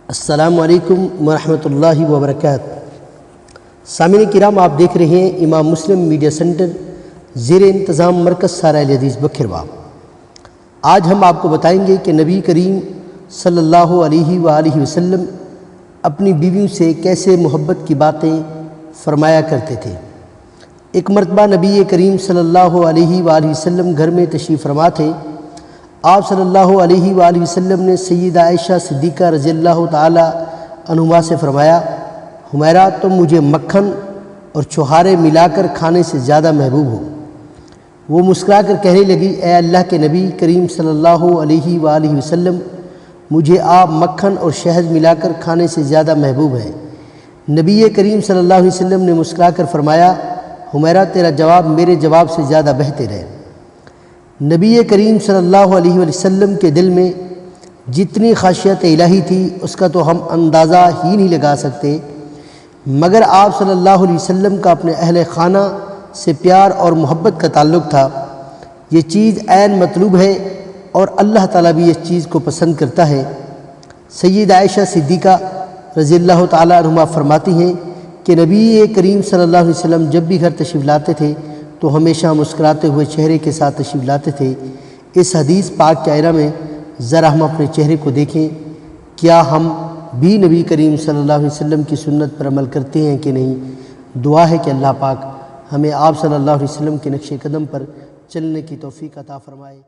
السلام علیکم ورحمۃ اللہ وبرکاتہ۔ سامعین کرام، آپ دیکھ رہے ہیں امام مسلم میڈیا سینٹر زیر انتظام مرکز سارہ الحدیث بکھرواں۔ آج ہم آپ کو بتائیں گے کہ نبی کریم صلی اللہ علیہ وآلہ وسلم اپنی بیویوں سے کیسے محبت کی باتیں فرمایا کرتے تھے۔ ایک مرتبہ نبی کریم صلی اللہ علیہ وآلہ وسلم گھر میں تشریف فرما تھے۔ آپ صلی اللہ علیہ وآلہ وسلم نے سیدہ عائشہ صدیقہ رضی اللہ تعالی عنہا سے فرمایا، حمیرہ تم مجھے مکھن اور چھہارے ملا کر کھانے سے زیادہ محبوب ہو۔ وہ مسکرا کر کہنے لگی، اے اللہ کے نبی کریم صلی اللہ علیہ وآلہ وسلم، مجھے آپ مکھن اور شہد ملا کر کھانے سے زیادہ محبوب ہیں۔ نبی کریم صلی اللہ علیہ وسلم نے مسکرا کر فرمایا، حمیرہ تیرا جواب میرے جواب سے زیادہ بہتر ہے۔ نبی کریم صلی اللہ علیہ وسلم کے دل میں جتنی خشیت الہی تھی اس کا تو ہم اندازہ ہی نہیں لگا سکتے، مگر آپ صلی اللہ علیہ وسلم کا اپنے اہل خانہ سے پیار اور محبت کا تعلق تھا۔ یہ چیز عین مطلوب ہے اور اللہ تعالیٰ بھی اس چیز کو پسند کرتا ہے۔ سیدہ عائشہ صدیقہ رضی اللہ تعالیٰ عنہا فرماتی ہیں کہ نبی کریم صلی اللہ علیہ وسلم جب بھی گھر تشریف لاتے تھے تو ہمیشہ مسکراتے ہوئے چہرے کے ساتھ تشریف لاتے تھے۔ اس حدیث پاک کے آئینہ میں ذرا ہم اپنے چہرے کو دیکھیں، کیا ہم بھی نبی کریم صلی اللہ علیہ وسلم کی سنت پر عمل کرتے ہیں کہ نہیں؟ دعا ہے کہ اللہ پاک ہمیں آپ صلی اللہ علیہ وسلم کے نقش قدم پر چلنے کی توفیق عطا فرمائے۔